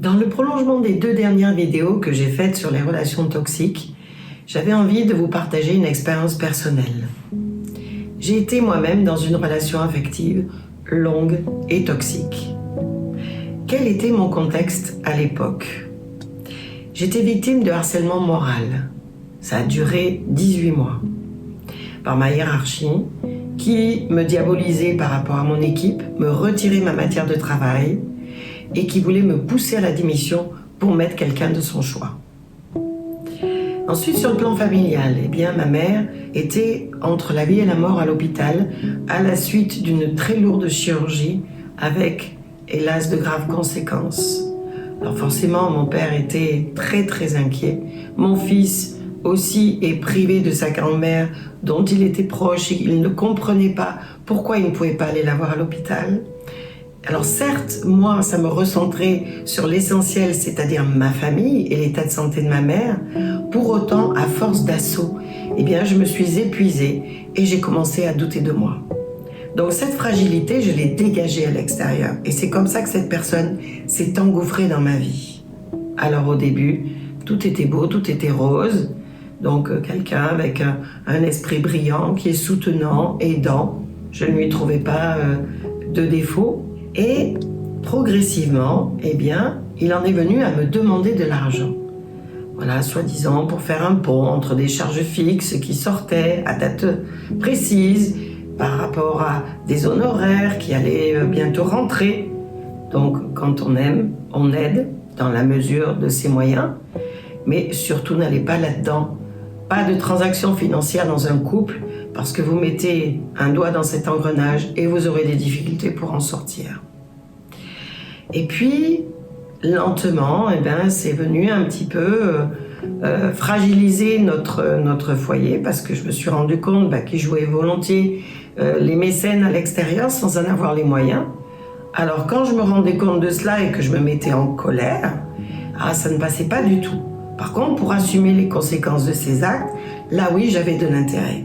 Dans le prolongement des 2 dernières vidéos que j'ai faites sur les relations toxiques, j'avais envie de vous partager une expérience personnelle. J'ai été moi-même dans une relation affective longue et toxique. Quel était mon contexte à l'époque? J'étais victime de harcèlement moral. Ça a duré 18 mois. Par ma hiérarchie, qui me diabolisait par rapport à mon équipe, me retirait ma matière de travail et qui voulait me pousser à la démission pour mettre quelqu'un de son choix. Ensuite, sur le plan familial, ma mère était entre la vie et la mort à l'hôpital à la suite d'une très lourde chirurgie avec, hélas, de graves conséquences. Alors forcément, mon père était très très inquiet. Mon fils aussi est privé de sa grand-mère dont il était proche et il ne comprenait pas pourquoi il ne pouvait pas aller la voir à l'hôpital. Alors certes, moi, ça me recentrait sur l'essentiel, c'est-à-dire ma famille et l'état de santé de ma mère. Pour autant, à force d'assaut, je me suis épuisée et j'ai commencé à douter de moi. Donc cette fragilité, je l'ai dégagée à l'extérieur. Et c'est comme ça que cette personne s'est engouffrée dans ma vie. Alors au début, tout était beau, tout était rose. Donc quelqu'un avec un esprit brillant, qui est soutenant, aidant. Je ne lui trouvais pas de défaut. Et progressivement, il en est venu à me demander de l'argent. Voilà, soi-disant pour faire un pont entre des charges fixes qui sortaient à date précise par rapport à des honoraires qui allaient bientôt rentrer. Donc, quand on aime, on aide dans la mesure de ses moyens, mais surtout n'allez pas là-dedans. Pas de transaction financière dans un couple parce que vous mettez un doigt dans cet engrenage et vous aurez des difficultés pour en sortir. Et puis, lentement, c'est venu un petit peu fragiliser notre foyer parce que je me suis rendu compte qu'il jouait volontiers les mécènes à l'extérieur sans en avoir les moyens. Alors quand je me rendais compte de cela et que je me mettais en colère, ça ne passait pas du tout. Par contre, pour assumer les conséquences de ces actes, là oui, j'avais de l'intérêt.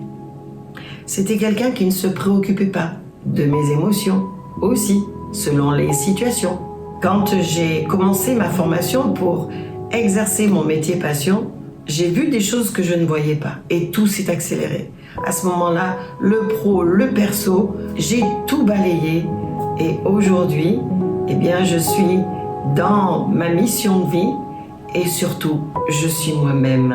C'était quelqu'un qui ne se préoccupait pas de mes émotions, aussi, selon les situations. Quand j'ai commencé ma formation pour exercer mon métier passion, j'ai vu des choses que je ne voyais pas et tout s'est accéléré. À ce moment-là, le pro, le perso, j'ai tout balayé et aujourd'hui, je suis dans ma mission de vie et surtout, je suis moi-même.